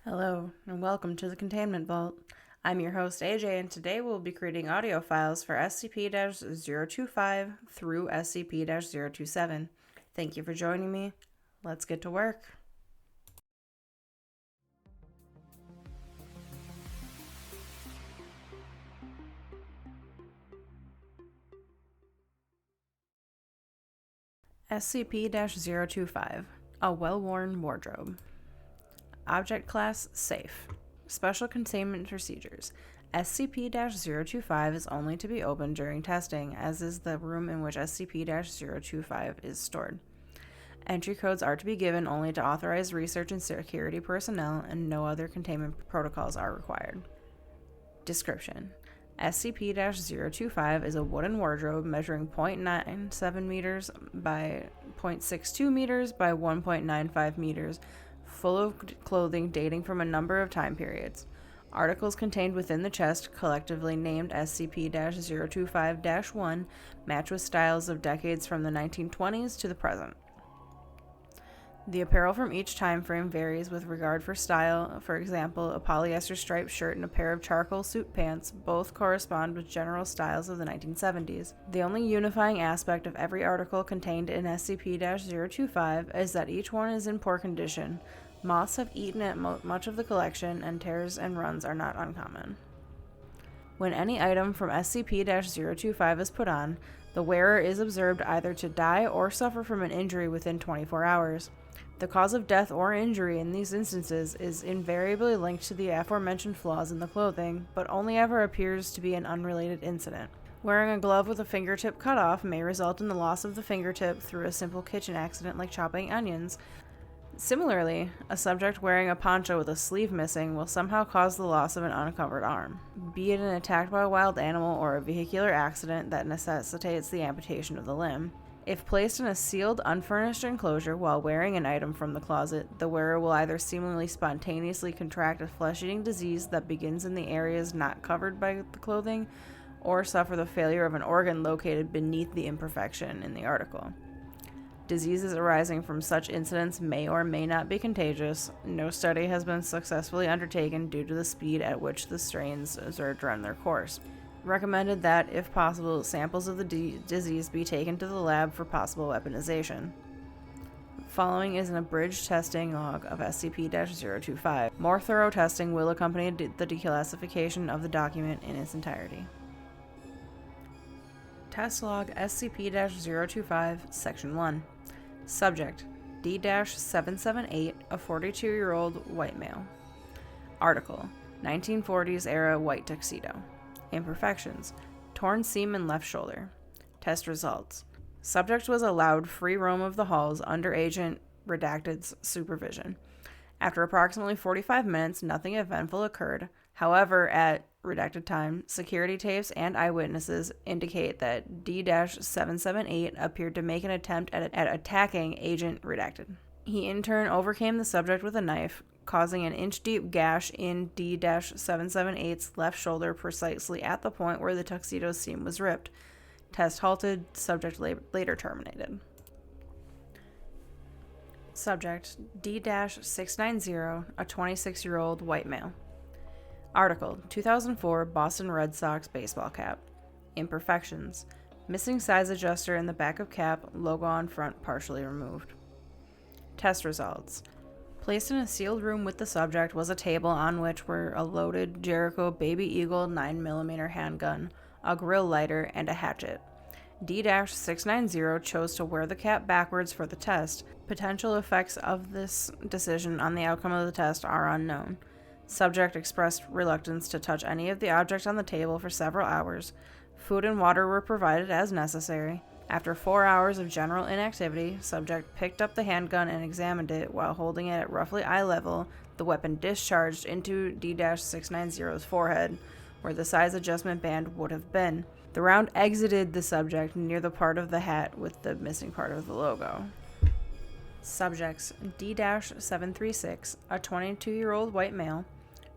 Hello, and welcome to the Containment Vault. I'm your host AJ, and today we'll be creating audio files for SCP-025 through SCP-027. Thank you for joining me. Let's get to work. SCP-025, a well-worn wardrobe. Object Class Safe. Special Containment Procedures. SCP-025 is only to be opened during testing, as is the room in which SCP-025 is stored. Entry codes are to be given only to authorized research and security personnel, and no other containment protocols are required. Description: SCP-025 is a wooden wardrobe measuring 0.97 meters by 0.62 meters by 1.95 meters, full of clothing dating from a number of time periods. Articles contained within the chest, collectively named SCP-025-1, match with styles of decades from the 1920s to the present. The apparel from each time frame varies with regard for style. For example, a polyester striped shirt and a pair of charcoal suit pants both correspond with general styles of the 1970s. The only unifying aspect of every article contained in SCP-025 is that each one is in poor condition. Moths have eaten at much of the collection, and tears and runs are not uncommon. When any item from SCP-025 is put on, the wearer is observed either to die or suffer from an injury within 24 hours. The cause of death or injury in these instances is invariably linked to the aforementioned flaws in the clothing, but only ever appears to be an unrelated incident. Wearing a glove with a fingertip cut off may result in the loss of the fingertip through a simple kitchen accident like chopping onions. Similarly, a subject wearing a poncho with a sleeve missing will somehow cause the loss of an uncovered arm, be it an attack by a wild animal or a vehicular accident that necessitates the amputation of the limb. If placed in a sealed, unfurnished enclosure while wearing an item from the closet, the wearer will either seemingly spontaneously contract a flesh-eating disease that begins in the areas not covered by the clothing, or suffer the failure of an organ located beneath the imperfection in the article. Diseases arising from such incidents may or may not be contagious. No study has been successfully undertaken due to the speed at which the strains run their course. Recommended that, if possible, samples of the disease be taken to the lab for possible weaponization. Following is an abridged testing log of SCP-025. More thorough testing will accompany the declassification of the document in its entirety. Test log SCP-025, Section 1. Subject: D-778, a 42-year-old white male. Article: 1940s era white tuxedo. Imperfections: torn seam in left shoulder. Test results: subject was allowed free roam of the halls under Agent Redacted's supervision. After approximately 45 minutes, nothing eventful occurred. However, at redacted time, security tapes and eyewitnesses indicate that D-778 appeared to make an attempt at attacking Agent Redacted. He in turn overcame the subject with a knife, causing an inch-deep gash in D-778's left shoulder precisely at the point where the tuxedo seam was ripped. Test halted, subject later terminated. Subject: D-690, a 26-year-old white male. Article: 2004 Boston Red Sox baseball cap. Imperfections: missing size adjuster in the back of cap, logo on front partially removed. Test results: placed in a sealed room with the subject was a table on which were a loaded Jericho Baby Eagle 9mm handgun, a grill lighter, and a hatchet. D-690 chose to wear the cap backwards for the test. Potential effects of this decision on the outcome of the test are unknown. Subject expressed reluctance to touch any of the objects on the table for several hours. Food and water were provided as necessary. After 4 hours of general inactivity, subject picked up the handgun and examined it. While holding it at roughly eye level, the weapon discharged into D-690's forehead, where the size adjustment band would have been. The round exited the subject near the part of the hat with the missing part of the logo. Subjects: D-736, a 22-year-old white male.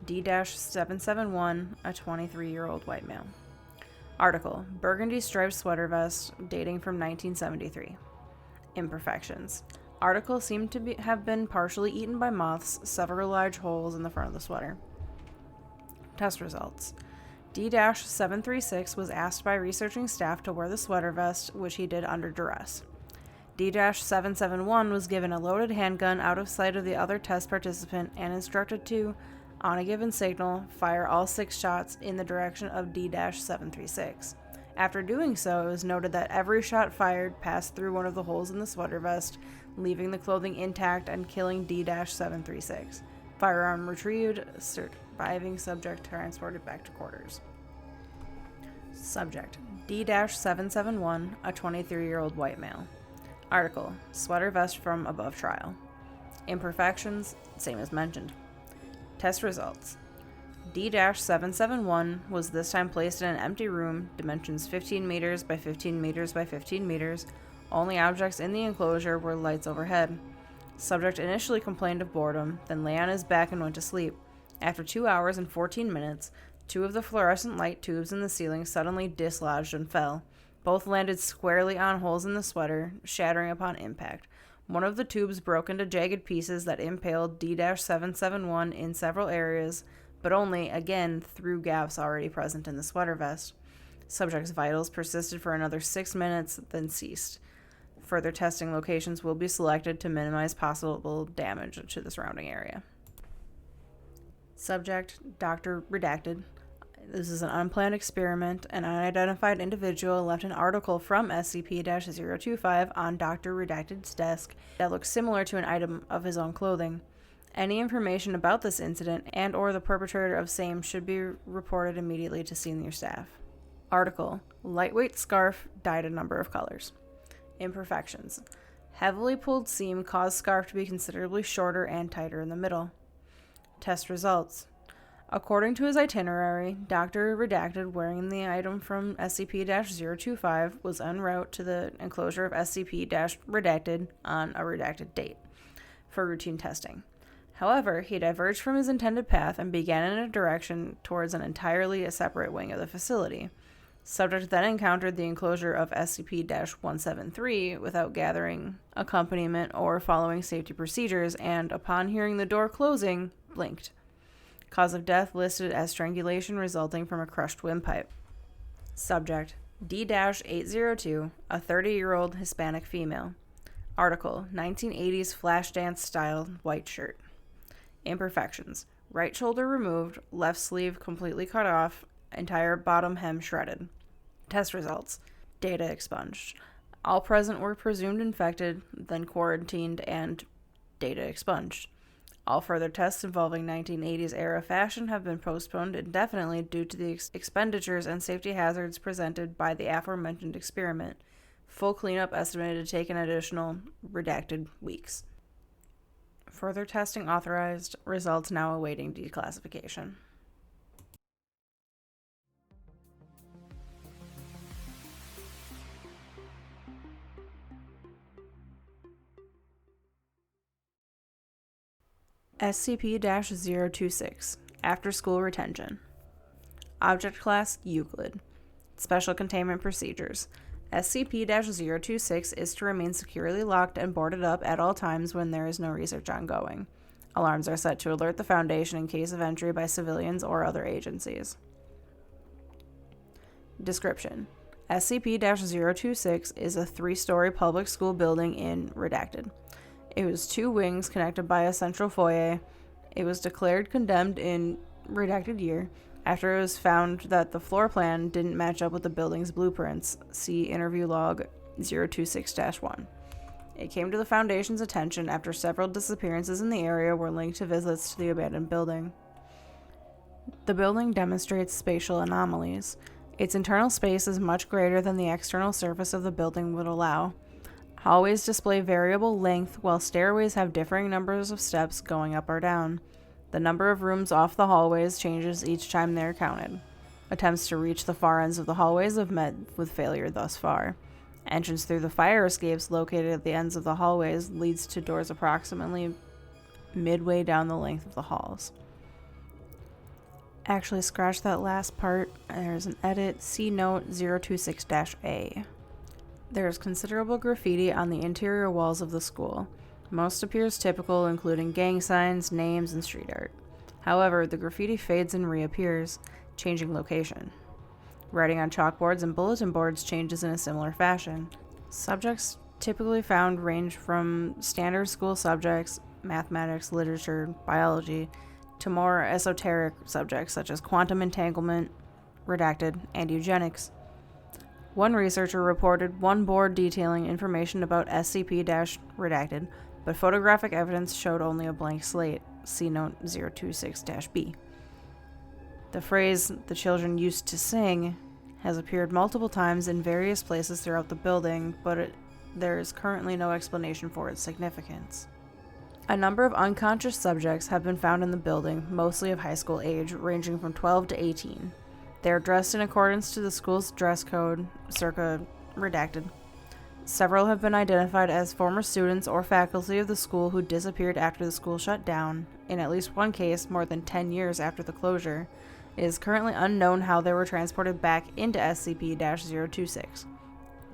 D-771, a 23-year-old white male. Article: burgundy striped sweater vest dating from 1973. Imperfections: Articles seem to have been partially eaten by moths, several large holes in the front of the sweater. Test results. D-736 was asked by researching staff to wear the sweater vest, which he did under duress. D-771 was given a loaded handgun out of sight of the other test participant and instructed to, on a given signal, fire all 6 shots in the direction of D-736. After doing so, it was noted that every shot fired passed through one of the holes in the sweater vest, leaving the clothing intact and killing D-736. Firearm retrieved, surviving subject transported back to quarters. Subject: D-771, a 23-year-old white male. Article: Sweater vest from above trial. Imperfections: same as mentioned. Test results. D-771 was this time placed in an empty room, dimensions 15 meters by 15 meters by 15 meters. Only objects in the enclosure were lights overhead. Subject initially complained of boredom, then lay on his back and went to sleep. After 2 hours and 14 minutes, 2 of the fluorescent light tubes in the ceiling suddenly dislodged and fell. Both landed squarely on holes in the sweater, shattering upon impact. One of the tubes broke into jagged pieces that impaled D-771 in several areas, but only, again, through gaps already present in the sweater vest. Subject's vitals persisted for another 6 minutes, then ceased. Further testing locations will be selected to minimize possible damage to the surrounding area. Subject: Dr. Redacted. This is an unplanned experiment. An unidentified individual left an article from SCP-025 on Dr. Redacted's desk that looks similar to an item of his own clothing. Any information about this incident and or the perpetrator of same should be reported immediately to senior staff. Article: Lightweight scarf, dyed a number of colors. Imperfections: Heavily pulled seam caused scarf to be considerably shorter and tighter in the middle. Test results. According to his itinerary, Dr. Redacted, wearing the item from SCP-025, was en route to the enclosure of SCP-Redacted on a redacted date for routine testing. However, he diverged from his intended path and began in a direction towards an entirely separate wing of the facility. Subject then encountered the enclosure of SCP-173 without gathering accompaniment or following safety procedures, and upon hearing the door closing, blinked. Cause of death listed as strangulation resulting from a crushed windpipe. Subject: D-802, a 30-year-old Hispanic female. Article: 1980s Flashdance style white shirt. Imperfections: right shoulder removed, left sleeve completely cut off, entire bottom hem shredded. Test results. Data expunged. All present were presumed infected, then quarantined, and data expunged. All further tests involving 1980s era fashion have been postponed indefinitely due to the expenditures and safety hazards presented by the aforementioned experiment. Full cleanup estimated to take an additional redacted weeks. Further testing authorized. Results now awaiting declassification. SCP-026, Afterschool Retention. Object Class: Euclid. Special Containment Procedures. SCP-026 is to remain securely locked and boarded up at all times when there is no research ongoing. Alarms are set to alert the Foundation in case of entry by civilians or other agencies. Description: SCP-026 is a 3-story public school building in Redacted. It was 2 wings connected by a central foyer. It was declared condemned in redacted year after it was found that the floor plan didn't match up with the building's blueprints. See Interview Log 026-1. It came to the Foundation's attention after several disappearances in the area were linked to visits to the abandoned building. The building demonstrates spatial anomalies. Its internal space is much greater than the external surface of the building would allow. Hallways display variable length, while stairways have differing numbers of steps going up or down. The number of rooms off the hallways changes each time they are counted. Attempts to reach the far ends of the hallways have met with failure thus far. Entrance through the fire escapes located at the ends of the hallways leads to doors approximately midway down the length of the halls. Actually, scratch that last part. There's an edit. See note 026-A. There is considerable graffiti on the interior walls of the school. Most appears typical, including gang signs, names, and street art. However, the graffiti fades and reappears, changing location. Writing on chalkboards and bulletin boards changes in a similar fashion. Subjects typically found range from standard school subjects, mathematics, literature, biology, to more esoteric subjects such as quantum entanglement, redacted, and eugenics. One researcher reported one board detailing information about SCP-redacted, but photographic evidence showed only a blank slate. See Note 026-B. The phrase, "the children used to sing," has appeared multiple times in various places throughout the building, but there is currently no explanation for its significance. A number of unconscious subjects have been found in the building, mostly of high school age, ranging from 12 to 18. They are dressed in accordance to the school's dress code, circa redacted. Several have been identified as former students or faculty of the school who disappeared after the school shut down. In at least one case, more than 10 years after the closure, it is currently unknown how they were transported back into SCP-026.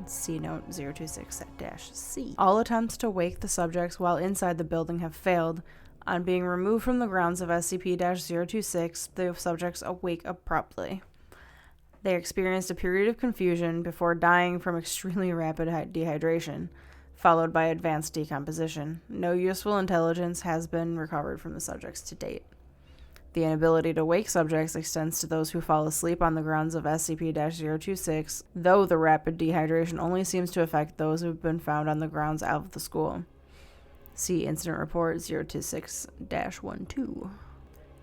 See Note 026-C. All attempts to wake the subjects while inside the building have failed. On being removed from the grounds of SCP-026, the subjects awake abruptly. They experienced a period of confusion before dying from extremely rapid dehydration, followed by advanced decomposition. No useful intelligence has been recovered from the subjects to date. The inability to wake subjects extends to those who fall asleep on the grounds of SCP-026, though the rapid dehydration only seems to affect those who have been found on the grounds out of the school. See Incident Report 026-12.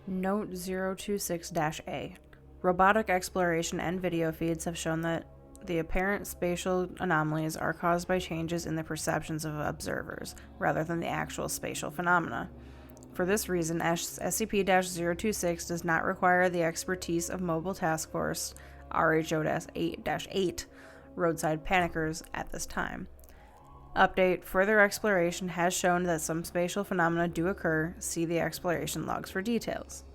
Note 026-A. Robotic exploration and video feeds have shown that the apparent spatial anomalies are caused by changes in the perceptions of observers, rather than the actual spatial phenomena. For this reason, SCP-026 does not require the expertise of Mobile Task Force RHO-8-8 roadside panickers at this time. Update: further exploration has shown that some spatial phenomena do occur. See the exploration logs for details.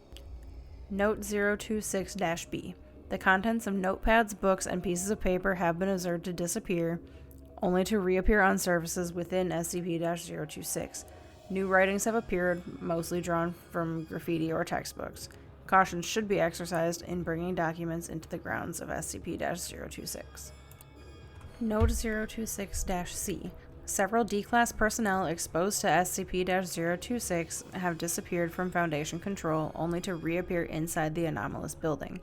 Note 026-B. The contents of notepads, books, and pieces of paper have been observed to disappear, only to reappear on surfaces within SCP-026. New writings have appeared, mostly drawn from graffiti or textbooks. Caution should be exercised in bringing documents into the grounds of SCP-026. Note 026-C. Several D-Class personnel exposed to SCP-026 have disappeared from Foundation control, only to reappear inside the anomalous building.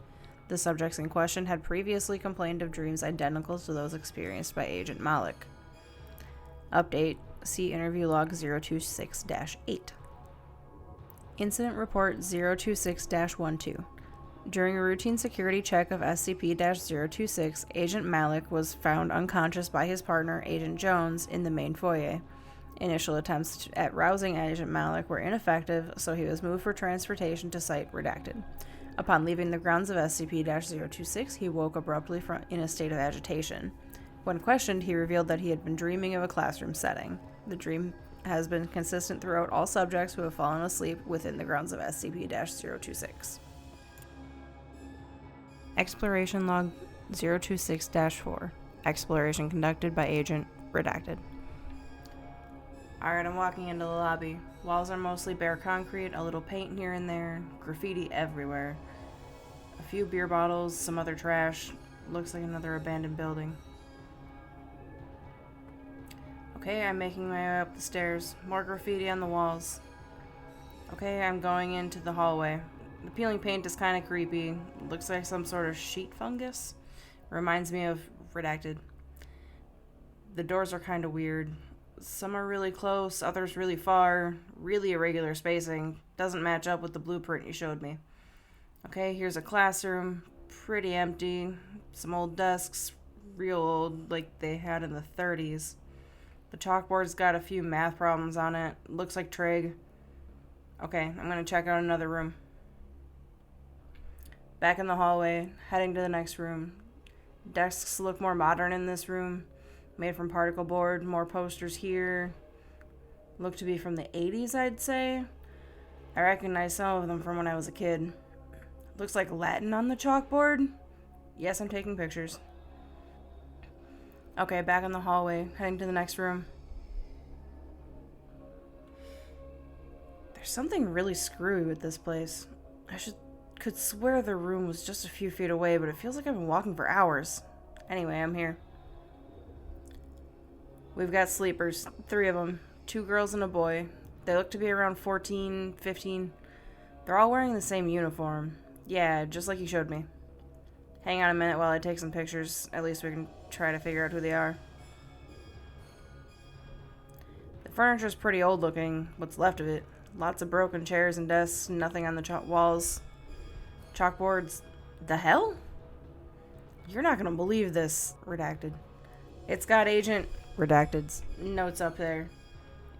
The subjects in question had previously complained of dreams identical to those experienced by Agent Malik. Update: see Interview Log 026-8. Incident Report 026-12. During a routine security check of SCP-026, Agent Malik was found unconscious by his partner, Agent Jones, in the main foyer. Initial attempts at rousing Agent Malik were ineffective, so he was moved for transportation to Site Redacted. Upon leaving the grounds of SCP-026, he woke abruptly in a state of agitation. When questioned, he revealed that he had been dreaming of a classroom setting. The dream has been consistent throughout all subjects who have fallen asleep within the grounds of SCP-026. Exploration Log 026-4. Exploration conducted by Agent Redacted. Alright, I'm walking into the lobby. Walls are mostly bare concrete, a little paint here and there, graffiti everywhere. A few beer bottles, some other trash. Looks like another abandoned building. Okay, I'm making my way up the stairs. More graffiti on the walls. Okay, I'm going into the hallway. The peeling paint is kind of creepy. Looks like some sort of sheet fungus. Reminds me of Redacted. The doors are kind of weird. Some are really close, others really far. Really irregular spacing. Doesn't match up with the blueprint you showed me. Okay, here's a classroom. Pretty empty. Some old desks. Real old, like they had in the 30s. The chalkboard's got a few math problems on it. Looks like trig. Okay, I'm gonna check out another room. Back in the hallway, heading to the next room. Desks look more modern in this room. Made from particle board, more posters here. Look to be from the 80s, I'd say. I recognize some of them from when I was a kid. Looks like Latin on the chalkboard. Yes, I'm taking pictures. Okay, back in the hallway, heading to the next room. There's something really screwy with this place. Could swear the room was just a few feet away, but it feels like I've been walking for hours. Anyway, I'm here. We've got sleepers, 3 of them, 2 girls and a boy. They look to be around 14, 15. They're all wearing the same uniform. Yeah, just like you showed me. Hang on a minute while I take some pictures. At least we can try to figure out who they are. The furniture's pretty old looking, what's left of it. Lots of broken chairs and desks, nothing on the walls. Chalkboards. The hell? You're not gonna believe this. Redacted. It's got Agent Redacted's notes up there.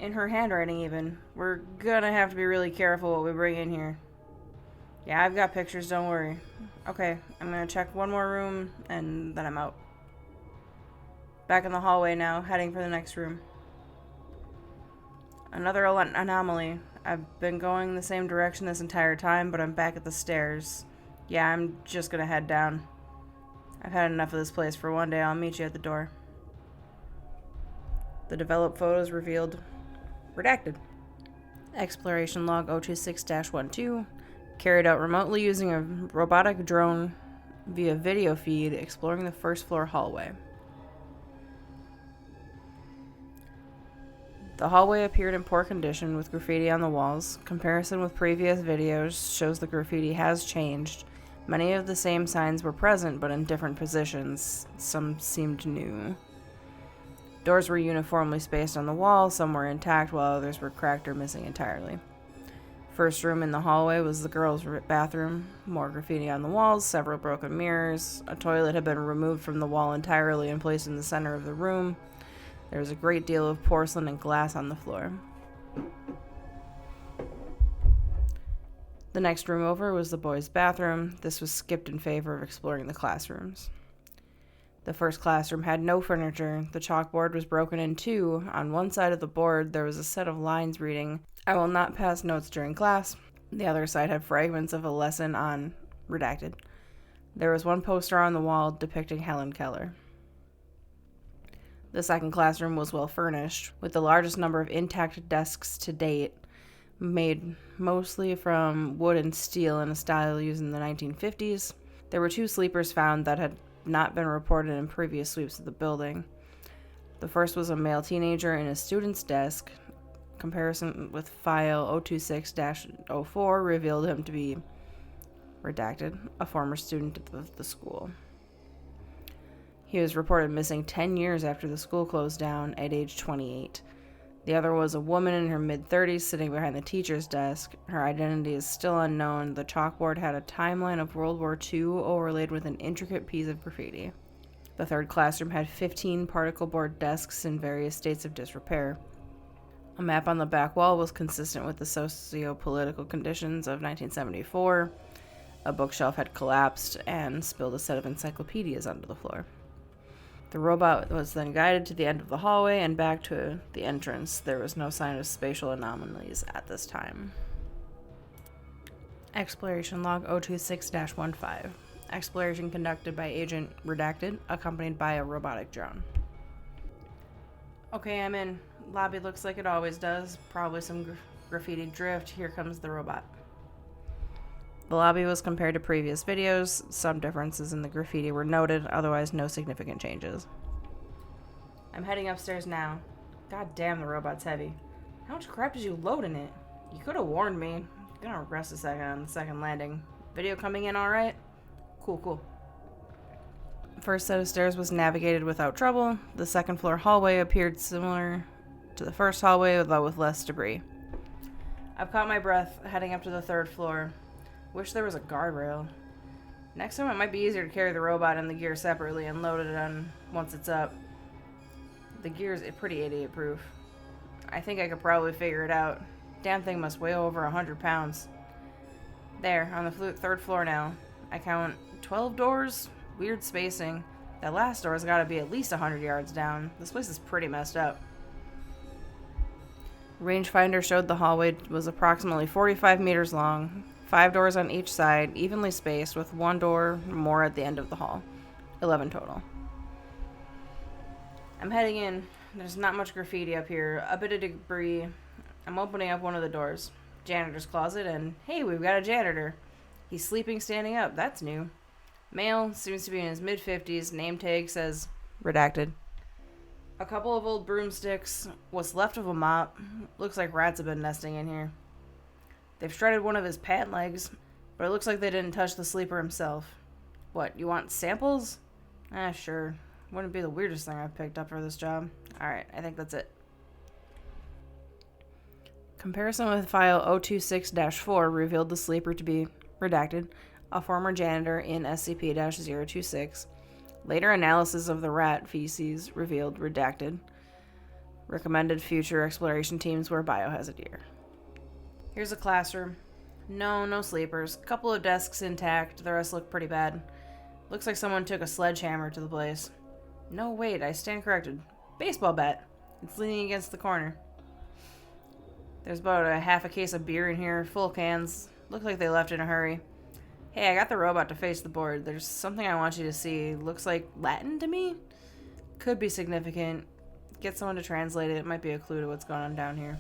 In her handwriting even. We're gonna have to be really careful what we bring in here. Yeah, I've got pictures, don't worry. Okay, I'm gonna check one more room, and then I'm out. Back in the hallway now, heading for the next room. Another anomaly. I've been going the same direction this entire time, but I'm back at the stairs. Yeah, I'm just gonna head down. I've had enough of this place for one day. I'll meet you at the door. The developed photos revealed. Redacted. Exploration log 026-12. Carried out remotely using a robotic drone via video feed, exploring the first floor hallway. The hallway appeared in poor condition with graffiti on the walls. Comparison with previous videos shows the graffiti has changed. Many of the same signs were present, but in different positions. Some seemed new. Doors were uniformly spaced on the wall, some were intact, while others were cracked or missing entirely. First room in the hallway was the girls' bathroom. More graffiti on the walls, several broken mirrors. A toilet had been removed from the wall entirely and placed in the center of the room. There was a great deal of porcelain and glass on the floor. The next room over was the boys' bathroom. This was skipped in favor of exploring the classrooms. The first classroom had no furniture. The chalkboard was broken in 2. On one side of the board, there was a set of lines reading, "I will not pass notes during class." The other side had fragments of a lesson on Redacted. There was one poster on the wall depicting Helen Keller. The second classroom was well furnished, with the largest number of intact desks to date, made mostly from wood and steel in a style used in the 1950s. There were 2 sleepers found that had not been reported in previous sweeps of the building. The first was a male teenager in a student's desk. Comparison with file 026-04 revealed him to be Redacted, a former student of the school. He was reported missing 10 years after the school closed down at age 28. The other was a woman in her mid-30s sitting behind the teacher's desk. Her identity is still unknown. The chalkboard had a timeline of World War II overlaid with an intricate piece of graffiti. The third classroom had 15 particle board desks in various states of disrepair. A map on the back wall was consistent with the socio-political conditions of 1974. A bookshelf had collapsed and spilled a set of encyclopedias onto the floor. The robot was then guided to the end of the hallway and back to the entrance. There was no sign of spatial anomalies at this time. Exploration log 026-15. Exploration conducted by Agent Redacted, accompanied by a robotic drone. Okay, I'm in. Lobby looks like it always does. Probably some graffiti drift. Here comes the robot. The lobby was compared to previous videos. Some differences in the graffiti were noted, otherwise no significant changes. I'm heading upstairs now. God damn, the robot's heavy. How much crap did you load in it? You could have warned me. I'm gonna rest a second on the second landing. Video coming in alright? Cool. First set of stairs was navigated without trouble. The second floor hallway appeared similar to the first hallway, though with less debris. I've caught my breath heading up to the third floor. Wish there was a guardrail. Next time it might be easier to carry the robot and the gear separately and load it on once it's up. The gear's pretty idiot-proof. I think I could probably figure it out. Damn thing must weigh over 100 pounds. There, on the third floor now. I count 12 doors. Weird spacing. That last door's gotta be at least 100 yards down. This place is pretty messed up. Rangefinder showed the hallway was approximately 45 meters long. 5 doors on each side, evenly spaced, with 1 door more at the end of the hall. 11 total. I'm heading in. There's not much graffiti up here. A bit of debris. I'm opening up one of the doors. Janitor's closet, and hey, we've got a janitor. He's sleeping standing up. That's new. Male, seems to be in his mid-50s. Name tag says redacted. A couple of old broomsticks. What's left of a mop. Looks like rats have been nesting in here. They've shredded one of his pant legs, but it looks like they didn't touch the sleeper himself. What, you want samples? Sure. Wouldn't be the weirdest thing I've picked up for this job. Alright, I think that's it. Comparison with file 026-4 revealed the sleeper to be redacted, a former janitor in SCP-026. Later analysis of the rat feces revealed redacted. Recommended future exploration teams were biohazard year. Here's a classroom. No sleepers. Couple of desks intact. The rest look pretty bad. Looks like someone took a sledgehammer to the place. No, wait, I stand corrected. Baseball bat. It's leaning against the corner. There's about a half a case of beer in here, full cans. Look like they left in a hurry. Hey, I got the robot to face the board. There's something I want you to see. Looks like Latin to me? Could be significant. Get someone to translate it. It might be a clue to what's going on down here.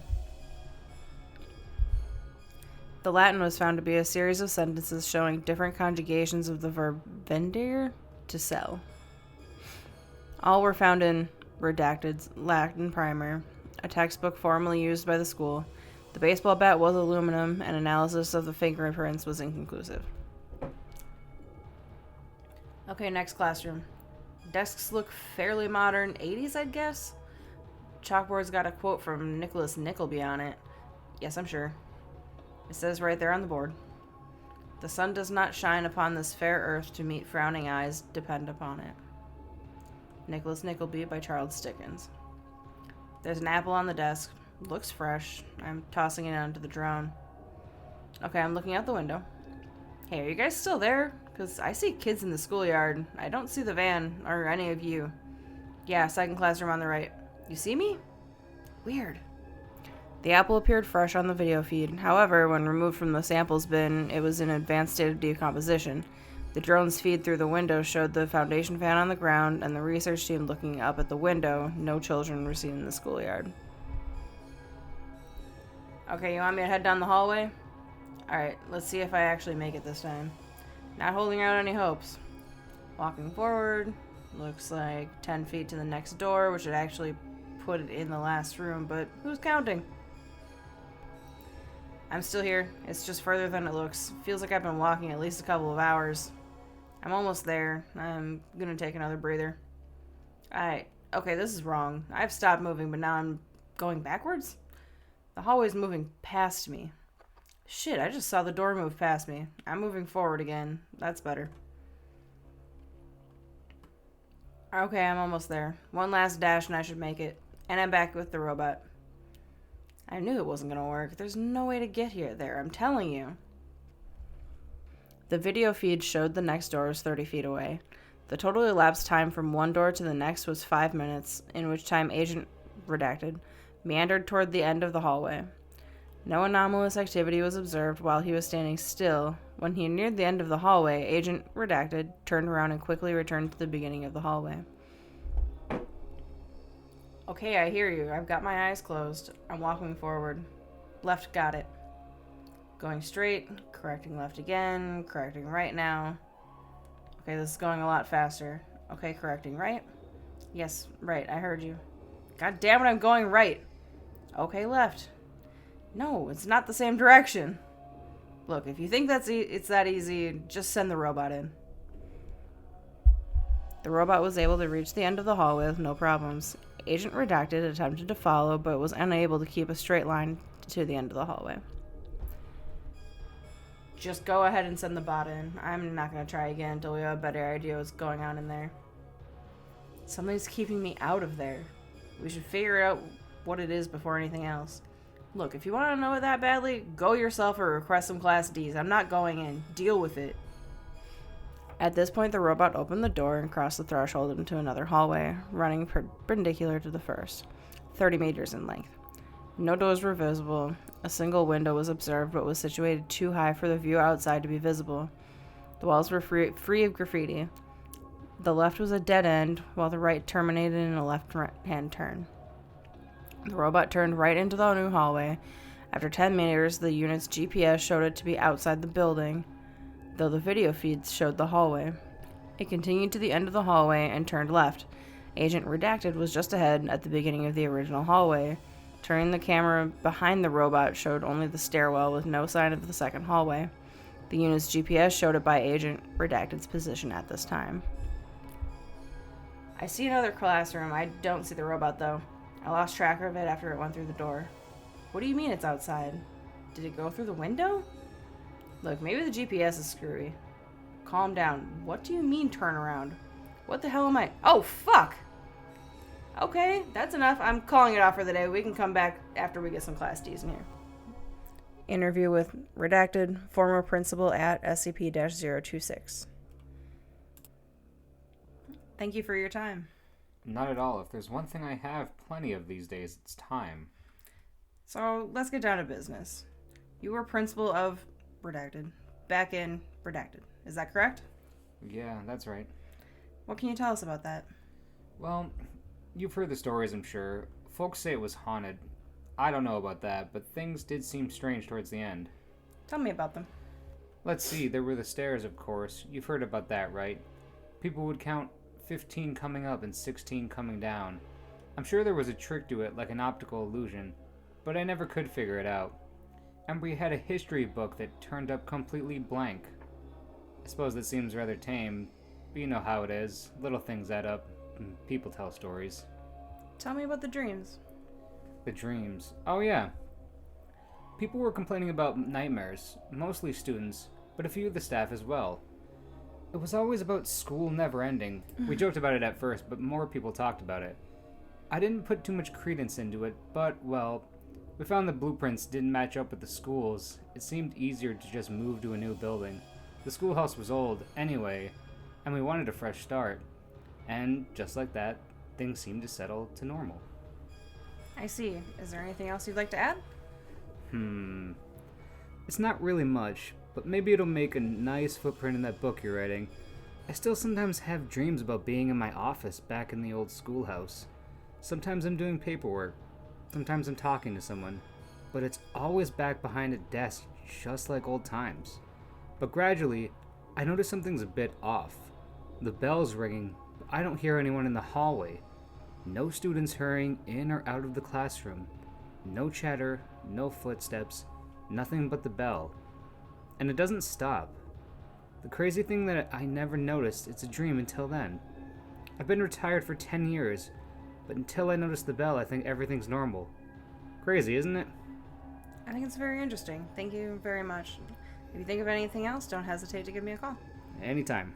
The Latin was found to be a series of sentences showing different conjugations of the verb vendere, to sell. All were found in redacted Latin primer, a textbook formerly used by the school. The baseball bat was aluminum, and analysis of the fingerprints was inconclusive. Okay, next classroom. Desks look fairly modern, 80s, I'd guess? Chalkboard's got a quote from Nicholas Nickleby on it. Yes, I'm sure. It says right there on the board. The sun does not shine upon this fair earth to meet frowning eyes, depend upon it. Nicholas Nickleby by Charles Dickens. There's an apple on the desk. Looks fresh. I'm tossing it onto the drone. Okay, I'm looking out the window. Hey, are you guys still there? Because I see kids in the schoolyard. I don't see the van, or any of you. Yeah, second classroom on the right. You see me? Weird. The apple appeared fresh on the video feed. However, when removed from the samples bin, it was in an advanced state of decomposition. The drone's feed through the window showed the Foundation fan on the ground and the research team looking up at the window. No children were seen in the schoolyard. Okay, you want me to head down the hallway? Alright, let's see if I actually make it this time. Not holding out any hopes. Walking forward. Looks like 10 feet to the next door, which would actually put it in the last room, but who's counting? I'm still here. It's just further than it looks. Feels like I've been walking at least a couple of hours. I'm almost there. I'm gonna take another breather. Alright. Okay, this is wrong. I've stopped moving, but now I'm going backwards? The hallway's moving past me. Shit, I just saw the door move past me. I'm moving forward again. That's better. Okay, I'm almost there. One last dash and I should make it. And I'm back with the robot. I knew it wasn't gonna work. There's no way to get there, I'm telling you. The video feed showed the next door was 30 feet away. The total elapsed time from one door to the next was 5 minutes, in which time Agent Redacted meandered toward the end of the hallway. No anomalous activity was observed while he was standing still. When he neared the end of the hallway, Agent Redacted turned around and quickly returned to the beginning of the hallway. Okay, I hear you. I've got my eyes closed. I'm walking forward. Left, got it. Going straight, correcting left again, correcting right now. Okay, this is going a lot faster. Okay, correcting right. Yes, right, I heard you. God damn it, I'm going right. Okay, left. No, it's not the same direction. Look, if you think it's that easy, just send the robot in. The robot was able to reach the end of the hallway with no problems. Agent Redacted attempted to follow, but was unable to keep a straight line to the end of the hallway. Just go ahead and send the bot in. I'm not going to try again until we have a better idea what's going on in there. Something's keeping me out of there. We should figure out what it is before anything else. Look, if you want to know it that badly, go yourself or request some Class Ds. I'm not going in. Deal with it. At this point, the robot opened the door and crossed the threshold into another hallway, running perpendicular to the first, 30 meters in length. No doors were visible. A single window was observed, but was situated too high for the view outside to be visible. The walls were free of graffiti. The left was a dead end, while the right terminated in a left-hand turn. The robot turned right into the new hallway. After 10 meters, the unit's GPS showed it to be outside the building, though the video feeds showed the hallway. It continued to the end of the hallway and turned left. Agent Redacted was just ahead at the beginning of the original hallway. Turning the camera behind the robot showed only the stairwell with no sign of the second hallway. The unit's GPS showed it by Agent Redacted's position at this time. I see another classroom. I don't see the robot, though. I lost track of it after it went through the door. What do you mean it's outside? Did it go through the window? Look, maybe the GPS is screwy. Calm down. What do you mean turn around? What the hell am I? Oh, fuck! Okay, that's enough. I'm calling it off for the day. We can come back after we get some Class Ds in here. Interview with Redacted, former principal at SCP-026. Thank you for your time. Not at all. If there's one thing I have plenty of these days, it's time. So, let's get down to business. You were principal of Redacted, back in Redacted. Is that correct? Yeah, that's right. What can you tell us about that? Well, you've heard the stories, I'm sure. Folks say it was haunted. I don't know about that, but things did seem strange towards the end. Tell me about them. Let's see, there were the stairs, of course. You've heard about that, right? People would count 15 coming up and 16 coming down. I'm sure there was a trick to it, like an optical illusion, but I never could figure it out. And we had a history book that turned up completely blank. I suppose that seems rather tame, but you know how it is. Little things add up, and people tell stories. Tell me about the dreams. The dreams. Oh yeah. People were complaining about nightmares, mostly students, but a few of the staff as well. It was always about school never ending. We joked about it at first, but more people talked about it. I didn't put too much credence into it, but, well, we found the blueprints didn't match up with the schools. It seemed easier to just move to a new building. The schoolhouse was old, anyway, and we wanted a fresh start. And, just like that, things seemed to settle to normal. I see. Is there anything else you'd like to add? It's not really much, but maybe it'll make a nice footprint in that book you're writing. I still sometimes have dreams about being in my office back in the old schoolhouse. Sometimes I'm doing paperwork. Sometimes I'm talking to someone. But it's always back behind a desk, just like old times. But gradually, I notice something's a bit off. The bell's ringing, but I don't hear anyone in the hallway. No students hurrying in or out of the classroom. No chatter, no footsteps, nothing but the bell. And it doesn't stop. The crazy thing that I never noticed, it's a dream until then. I've been retired for 10 years, but until I notice the bell, I think everything's normal. Crazy, isn't it? I think it's very interesting. Thank you very much. If you think of anything else, don't hesitate to give me a call. Anytime.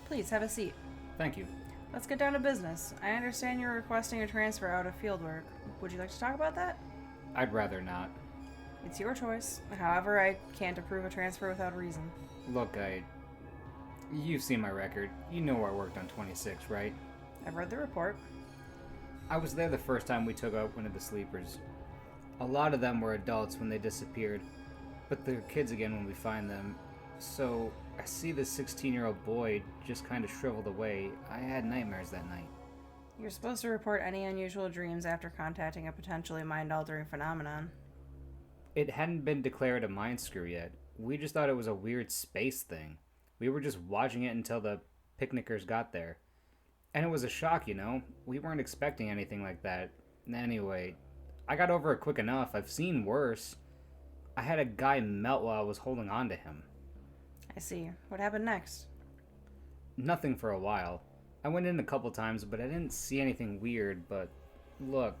Please, have a seat. Thank you. Let's get down to business. I understand you're requesting a transfer out of fieldwork. Would you like to talk about that? I'd rather not. It's your choice. However, I can't approve a transfer without a reason. Look, you've seen my record. You know where I worked on 26, right? I've read the report. I was there the first time we took out one of the sleepers. A lot of them were adults when they disappeared, but they're kids again when we find them. So, I see this 16-year-old boy just kind of shriveled away. I had nightmares that night. You're supposed to report any unusual dreams after contacting a potentially mind-altering phenomenon. It hadn't been declared a mind screw yet. We just thought it was a weird space thing. We were just watching it until the picnickers got there. And it was a shock, you know? We weren't expecting anything like that. Anyway, I got over it quick enough. I've seen worse. I had a guy melt while I was holding on to him. I see. What happened next? Nothing for a while. I went in a couple times, but I didn't see anything weird, but look,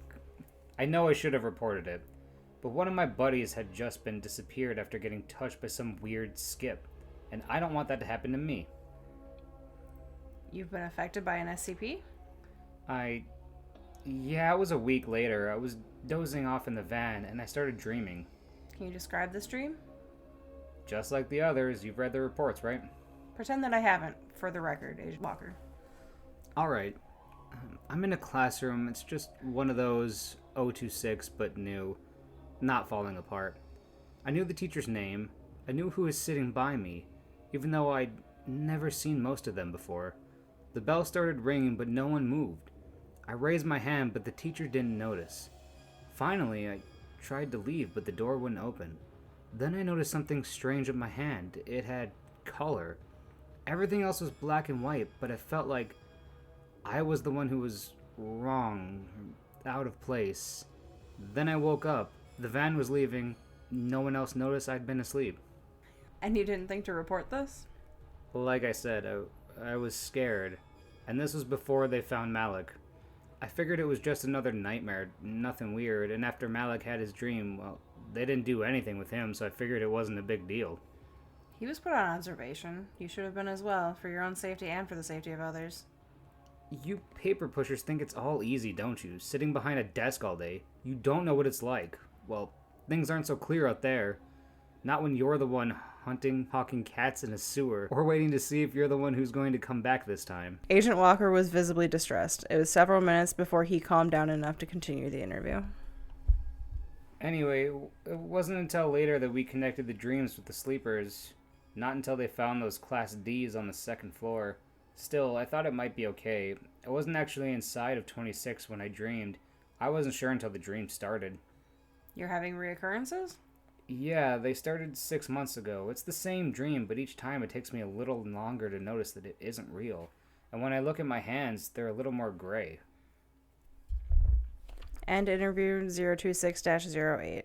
I know I should have reported it, but one of my buddies had just been disappeared after getting touched by some weird skip, and I don't want that to happen to me. You've been affected by an SCP? Yeah, it was a week later. I was dozing off in the van, and I started dreaming. Can you describe this dream? Just like the others, you've read the reports, right? Pretend that I haven't, for the record, Agent Walker. Alright. I'm in a classroom. It's just one of those 026, but new. Not falling apart. I knew the teacher's name. I knew who was sitting by me, even though I'd never seen most of them before. The bell started ringing, but no one moved. I raised my hand, but the teacher didn't notice. Finally, I tried to leave, but the door wouldn't open. Then I noticed something strange in my hand. It had color. Everything else was black and white, but it felt like I was the one who was wrong, out of place. Then I woke up. The van was leaving. No one else noticed I'd been asleep. And you didn't think to report this? Like I said, I was scared. And this was before they found Malik. I figured it was just another nightmare, nothing weird, and after Malik had his dream, well, they didn't do anything with him, so I figured it wasn't a big deal. He was put on observation. You should have been as well, for your own safety and for the safety of others. You paper pushers think it's all easy, don't you? Sitting behind a desk all day. You don't know what it's like. Well, things aren't so clear out there. Not when you're the one hunting, hawking cats in a sewer, or waiting to see if you're the one who's going to come back this time. Agent Walker was visibly distressed. It was several minutes before he calmed down enough to continue the interview. Anyway, it wasn't until later that we connected the dreams with the sleepers. Not until they found those Class Ds on the second floor. Still, I thought it might be okay. I wasn't actually inside of 26 when I dreamed. I wasn't sure until the dream started. You're having reoccurrences? Yeah, they started 6 months ago. It's the same dream, but each time it takes me a little longer to notice that it isn't real. And when I look at my hands, they're a little more gray. End interview 026-08.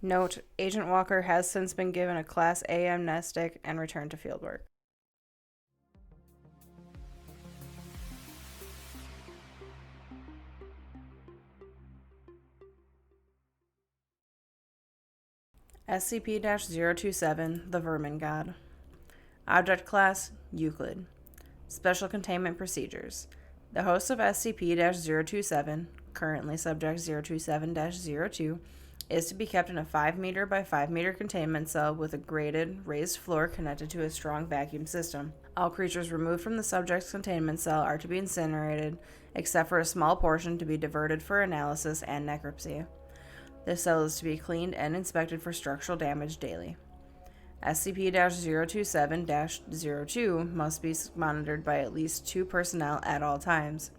Note, Agent Walker has since been given a Class A amnestic and returned to fieldwork. SCP-027, the Vermin God. Object Class, Euclid. Special Containment Procedures. The host of SCP-027, currently Subject 027-02, is to be kept in a 5 meter by 5 meter containment cell with a grated, raised floor connected to a strong vacuum system. All creatures removed from the subject's containment cell are to be incinerated, except for a small portion to be diverted for analysis and necropsy. This cell is to be cleaned and inspected for structural damage daily. SCP-027-02 must be monitored by at least 2 personnel at all times.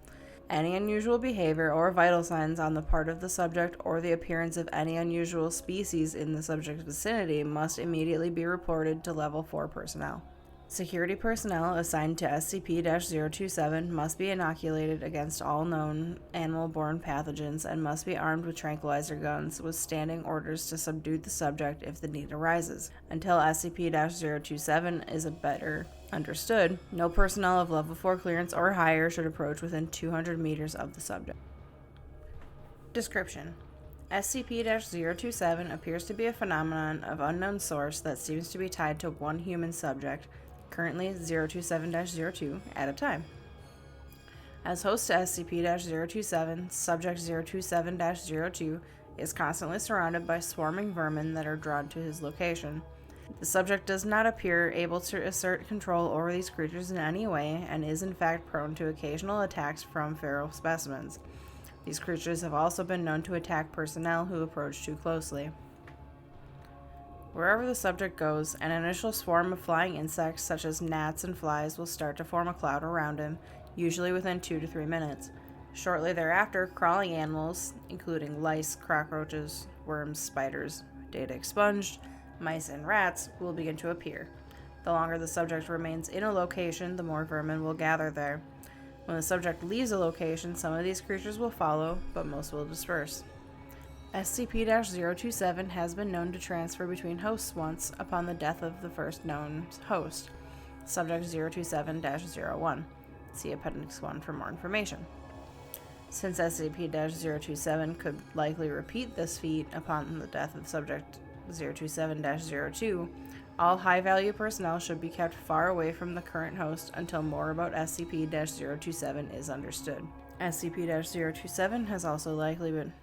Any unusual behavior or vital signs on the part of the subject or the appearance of any unusual species in the subject's vicinity must immediately be reported to Level 4 personnel. Security personnel assigned to SCP-027 must be inoculated against all known animal-borne pathogens and must be armed with tranquilizer guns with standing orders to subdue the subject if the need arises. Until SCP-027 is better understood, no personnel of Level 4 clearance or higher should approach within 200 meters of the subject. Description: SCP-027 appears to be a phenomenon of unknown source that seems to be tied to one human subject, currently 027-02, at a time. As host to SCP-027, Subject 027-02 is constantly surrounded by swarming vermin that are drawn to his location. The subject does not appear able to assert control over these creatures in any way and is in fact prone to occasional attacks from feral specimens. These creatures have also been known to attack personnel who approach too closely. Wherever the subject goes, an initial swarm of flying insects such as gnats and flies will start to form a cloud around him, usually within 2 to 3 minutes. Shortly thereafter, crawling animals, including lice, cockroaches, worms, spiders, data expunged, mice, and rats, will begin to appear. The longer the subject remains in a location, the more vermin will gather there. When the subject leaves a location, some of these creatures will follow, but most will disperse. SCP-027 has been known to transfer between hosts once upon the death of the first known host, Subject 027-01. See Appendix 1 for more information. Since SCP-027 could likely repeat this feat upon the death of Subject 027-02, all high-value personnel should be kept far away from the current host until more about SCP-027 is understood. SCP-027 has also likely been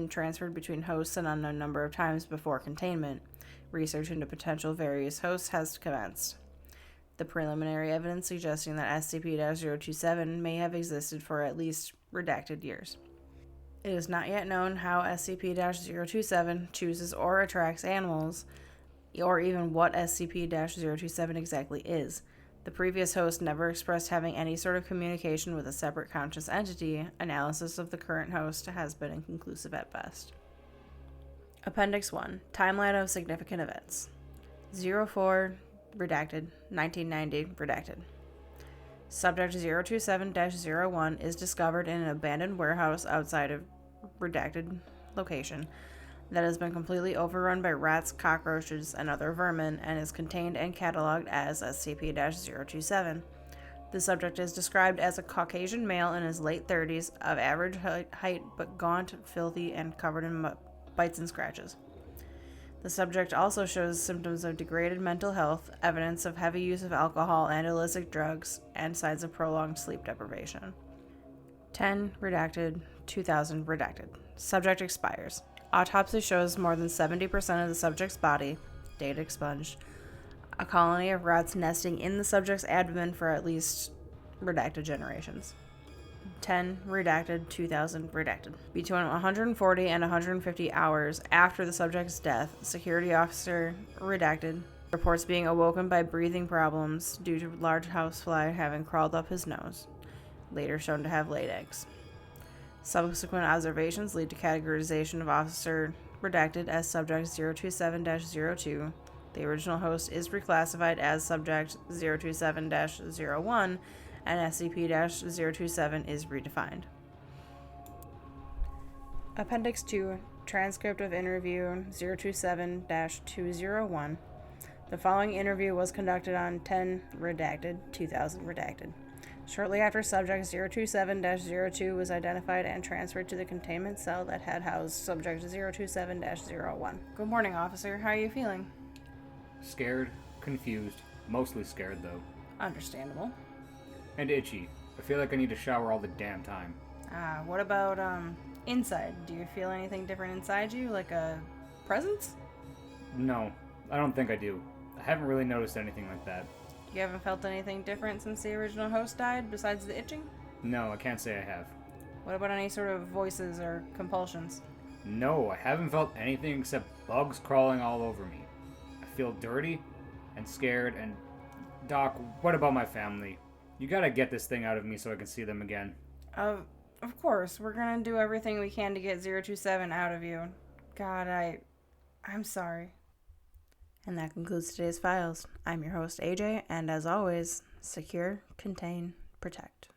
transferred between hosts an unknown number of times before containment. Research into potential various hosts has commenced. The preliminary evidence suggesting that SCP-027 may have existed for at least redacted years. It is not yet known how SCP-027 chooses or attracts animals, or even what SCP-027 exactly is. The previous host never expressed having any sort of communication with a separate conscious entity. Analysis of the current host has been inconclusive at best. Appendix 1. Timeline of significant events. 04, redacted. 1990, redacted. Subject 027-01 is discovered in an abandoned warehouse outside of redacted location that has been completely overrun by rats, cockroaches, and other vermin, and is contained and cataloged as SCP-027. The subject is described as a Caucasian male in his late 30s, of average height but gaunt, filthy, and covered in bites and scratches. The subject also shows symptoms of degraded mental health, evidence of heavy use of alcohol and illicit drugs, and signs of prolonged sleep deprivation. 10. Redacted. 2000. Redacted. Subject expires. Autopsy shows more than 70% of the subject's body. Data expunged. A colony of rats nesting in the subject's abdomen for at least redacted generations. 10. Redacted. 2000. Redacted. Between 140 and 150 hours after the subject's death, security officer, redacted, reports being awoken by breathing problems due to large housefly having crawled up his nose, later shown to have laid eggs. Subsequent observations lead to categorization of officer redacted as subject 027-02. The original host is reclassified as subject 027-01, and SCP-027 is redefined. Appendix 2. Transcript of interview 027-201. The following interview was conducted on 10 redacted, 2000 redacted. Shortly after subject 027-02 was identified and transferred to the containment cell that had housed subject 027-01. Good morning, officer. How are you feeling? Scared, confused, mostly scared though. Understandable. And itchy. I feel like I need to shower all the damn time. What about, inside? Do you feel anything different inside you, like a presence? No, I don't think I do. I haven't really noticed anything like that. You haven't felt anything different since the original host died, besides the itching? No, I can't say I have. What about any sort of voices or compulsions? No, I haven't felt anything except bugs crawling all over me. I feel dirty and scared and... Doc, what about my family? You gotta get this thing out of me so I can see them again. Of course, we're gonna do everything we can to get 027 out of you. God, I'm sorry. And that concludes today's files. I'm your host, AJ, and as always, secure, contain, protect.